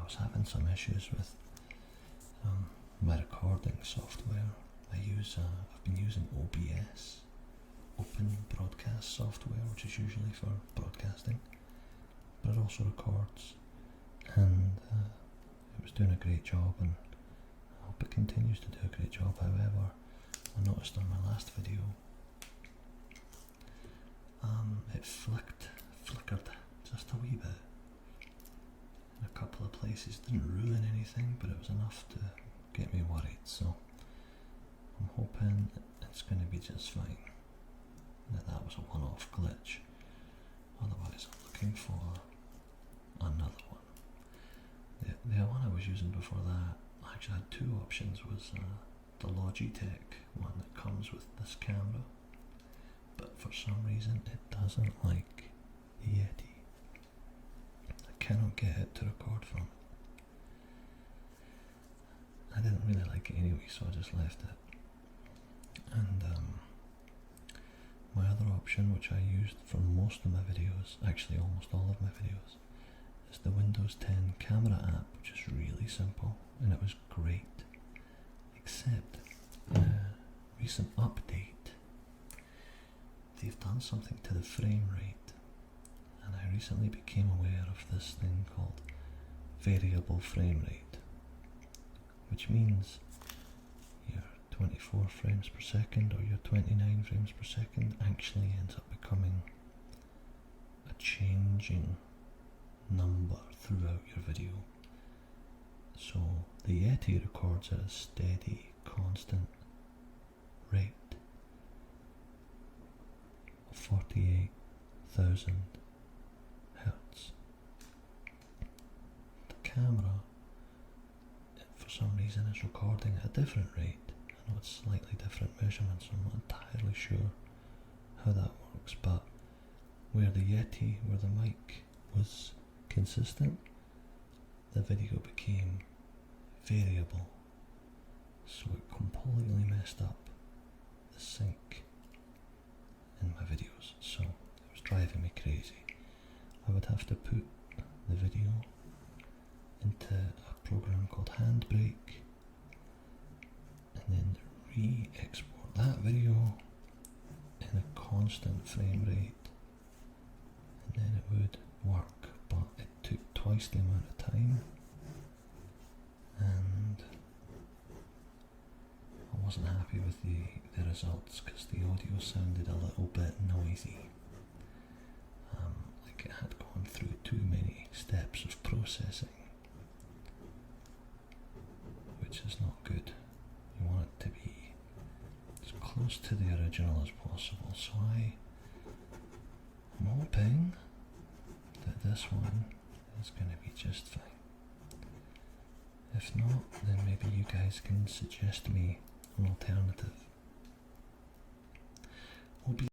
was having some issues with my recording software. I've been using OBS, Open Broadcast Software, which is usually for broadcasting, but it also records, and it was doing a great job, and I hope it continues to do a great job. However, I noticed on my last video, it flickered just a wee bit in a couple of places. Didn't ruin anything, but it was enough to get me worried, so I'm hoping it's going to be just fine, that was a one-off glitch. Otherwise I'm looking for another one. The one I was using before that, I actually had two options. Was the Logitech one that comes with this camera, but for some reason it doesn't like the Yeti. I cannot get it to record from it. I didn't really like it anyway, so I just left it. And my other option, which I used for most of my videos, actually almost all of my videos, is the Windows 10 camera app, which is really simple, and it was great. Except in a recent update, they've done something to the frame rate, and I recently became aware of this thing called variable frame rate, which means your 24 frames per second or your 29 frames per second actually ends up becoming a changing number throughout your video. So the Yeti records at a steady, constant rate of 48,000 hertz. The camera, for some reason, is recording at a different rate. I know it's slightly different measurements, so I'm not entirely sure how that works, but where the mic was consistent, the video became variable, so it completely messed up the sync in my videos, so it was driving me crazy. I would have to put the video into a program called Handbrake and then re-export that video in a constant frame rate, and then it would work, but it took twice the amount of time, and I wasn't happy with the results because the audio sounded a little bit noisy, like it had gone through too many steps of processing, which is not good. You want it to be as close to the original as possible, so I'm hoping that this one is going to be just fine. If not, then maybe you guys can suggest me an alternative.